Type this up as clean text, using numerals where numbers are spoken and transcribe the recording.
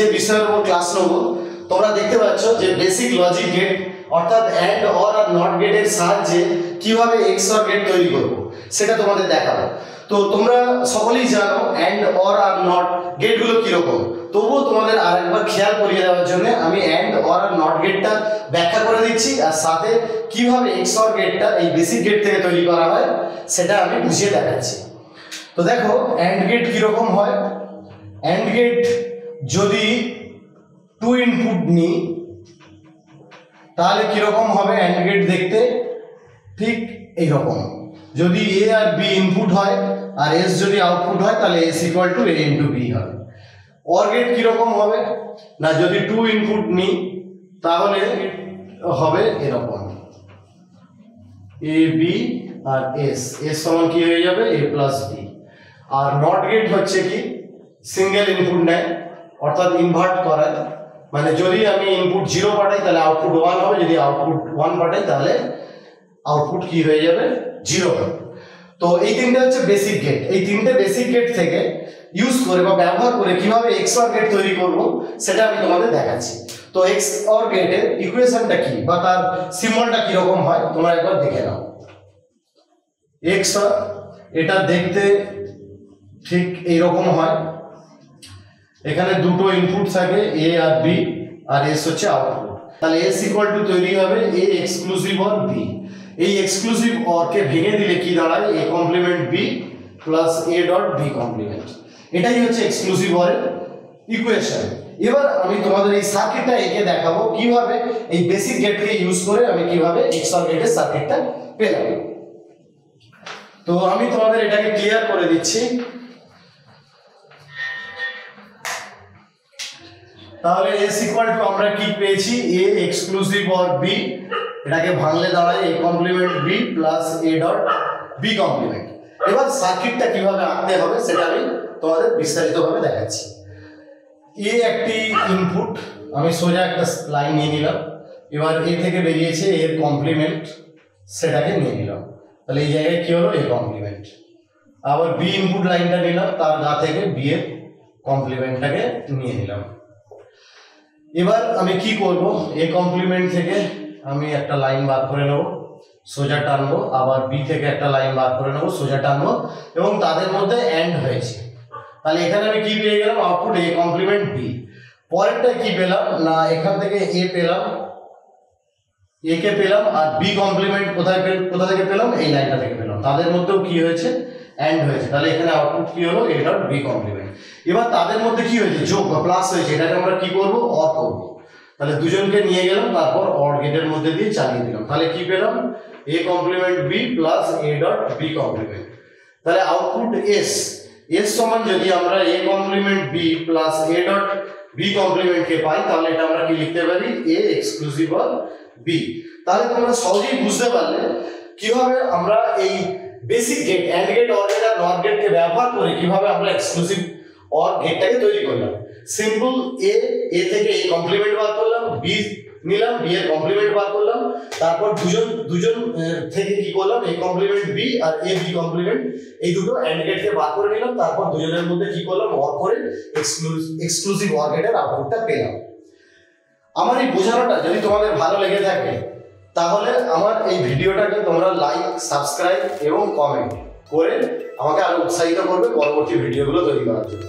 যে বিষয়ের উপর ক্লাস নেব, তোমরা দেখতে পাচ্ছ যে বেসিক লজিক গেট অর্থাৎ অ্যান্ড অর আর নট গেটের সাহায্যে কিভাবে এক্সঅর গেট তৈরি করব সেটা তোমাদের দেখাবো। তো তোমরা সকলেই জানো অ্যান্ড অর আর নট গেটগুলো কীরকম, তবুও তোমাদের আরেকবার খেয়াল করিয়ে দেওয়ার জন্য আমি অ্যান্ড অর আর নট গেটটা ব্যাখ্যা করে দিচ্ছি, আর সাথে কিভাবে এক্সঅর গেটটা এই বেসিক গেট থেকে তৈরি করা হয় সেটা আমি বুঝিয়ে দেখাচ্ছি। তো দেখো অ্যান্ড গেট কীরকম হয়। অ্যান্ড গেট যদি 2 ইনপুট নিই তাহলে কীরকম হবে অ্যান্ড গেট দেখতে, ঠিক এইরকম। যদি এ আর বি ইনপুট হয় আর এস যদি আউটপুট হয় তাহলে S equal to A into B হবে। অর গেট কীরকম হবে না, যদি 2 ইনপুট নিই তাহলে হবে এরকম, এ বি আর এস, এস সমান কি হয়ে যাবে এ প্লাস বি। আর নট গেট হচ্ছে কি সিঙ্গেল ইনপুট নেয় অর্থাৎ ইনভার্ট করায়, মানে যদি আমি ইনপুট 0 পাঠাই তাহলে আউটপুট 1 হবে, যদি আউটপুট 1 পাঠাই তাহলে আউটপুট কি হয়ে যাবে 0 হবে। তো এই তিনটে হচ্ছে বেসিক গেট। এই তিনটে বেসিক গেট থেকে ইউজ করে বা ব্যবহার করে কিভাবে এক্সঅর গেট তৈরি করব সেটা আমি তোমাদের দেখাচ্ছি। তো এক্সঅর গেটের ইকুয়েশনটা কি বা তার সিম্বলটা কি রকম হয় তোমরা একবার দেখে নাও। এক্সঅর এটা দেখতে ঠিক এই রকম হয়, এখানে দুটো ইনপুট থাকে এ আর বি আর এস হচ্ছে আউটপুট, তাহলে এস ইকুয়াল টু তৈরি হবে এ এক্সক্লুসিভ অর বি। এই এক্সক্লুসিভ অরকে ভেঙে দিলে কি দাঁড়ায় A complement B plus A dot B complement. এটাই হচ্ছে এক্সক্লুসিভ অরের ইকুয়েশন। এবার আমি তোমাদের এই সার্কিটটা এঁকে দেখাবো কিভাবে এই বেসিক গেটকে ইউজ করে আমি কিভাবে এক্সঅর গেটের সার্কিটটা পেলাম। তো আমি তোমাদের এটাকে ক্লিয়ার করে দিচ্ছি। তাহলে এস ইকুয়াল টু আমরা কি পেয়েছি এ এক্সক্লুসিভ অর বি, এটাকে ভাঙলে দাঁড়ায় A complement B plus A dot B complement. এবার সার্কিটটা কিভাবে আঁকতে হবে সেটা আমি তোমাদের বিস্তারিতভাবে দেখাচ্ছি। এ একটি ইনপুট, আমি সোজা একটা লাইন নিয়ে নিলাম, এবার এ থেকে বেরিয়েছে এর কমপ্লিমেন্ট সেটাকে নিয়ে নিলাম, তাহলে এই জায়গায় কি হলো এ কমপ্লিমেন্ট। আবার বি ইনপুট লাইনটা নিলাম, তার গা থেকে বি এর কমপ্লিমেন্টটাকে নিয়ে নিলাম। এবার আমি কি করব এ কমপ্লিমেন্ট থেকে আমি একটা লাইন বার করে নেব, সোজা টানবো, আবার বি থেকে একটা লাইন বার করে নেব, সোজা টানবো, এবং তাদের মধ্যে এন্ড হয়েছে। তাহলে এখানে আমি কি পেয়ে গেলাম আউটপুট এ কমপ্লিমেন্ট বি। পরেরটা কি পেলাম না, এখান থেকে এ পেলাম, এ কে পেলাম, আর বি কমপ্লিমেন্ট কোথা থেকে পেলাম এই লাইনটা থেকে পেলাম, তাদের মধ্যেও কি হয়েছে এন্ড হয়েছে। তাহলে এখানে আউটপুট কি হলো এ ডট বি কমপ্লিমেন্ট। এবার তাদের মধ্যে কি হয়েছে যোগ বা প্লাস হয়েছে, এটাকে আমরা কি করব অর করব। তাহলে দুজনকে নিয়ে গেলাম, তারপর অর গেটের মধ্যে দিয়ে চালিয়ে দিলাম, তাহলে কি পেলাম A complement B plus A dot B complement. তাহলে আউটপুট এস, এস সমান যদি আমরা A complement B plus A dot B complement কে পাই তাহলে এটা আমরা কি লিখতে পারি এ এক্সক্লুসিভ অর বি। তাহলে তোমরা সহজেই বুঝতে পারলে কিভাবে আমরা এই basic gate AND gate OR gate আর নট গেটকে ব্যবহার করে কিভাবে আমরা এক্সক্লুসিভ অর গেটটাকে তৈরি করলাম। সিম্পল এ থেকে এ কমপ্লিমেন্ট বার করলাম, বি নিলাম, বি এর কমপ্লিমেন্ট বার করলাম, তারপর দুজন থেকে কি করলাম এ কমপ্লিমেন্ট বি আর এ বি কমপ্লিমেন্ট এই দুটো অ্যান্ড গেটকে বার করে নিলাম, তারপর দুজনের মধ্যে কি করলাম অর করে এক্সক্লুসিভ অর গেটের আউটপুটটা পেলাম। আমার এই বোঝানোটা যদি তোমাদের ভালো লেগে থাকে তাহলে আমার এই ভিডিওটাকে তোমরা লাইক, সাবস্ক্রাইব এবং কমেন্ট করে আমাকে আরো উৎসাহিত করবে পরবর্তী ভিডিওগুলো তৈরি করার জন্য।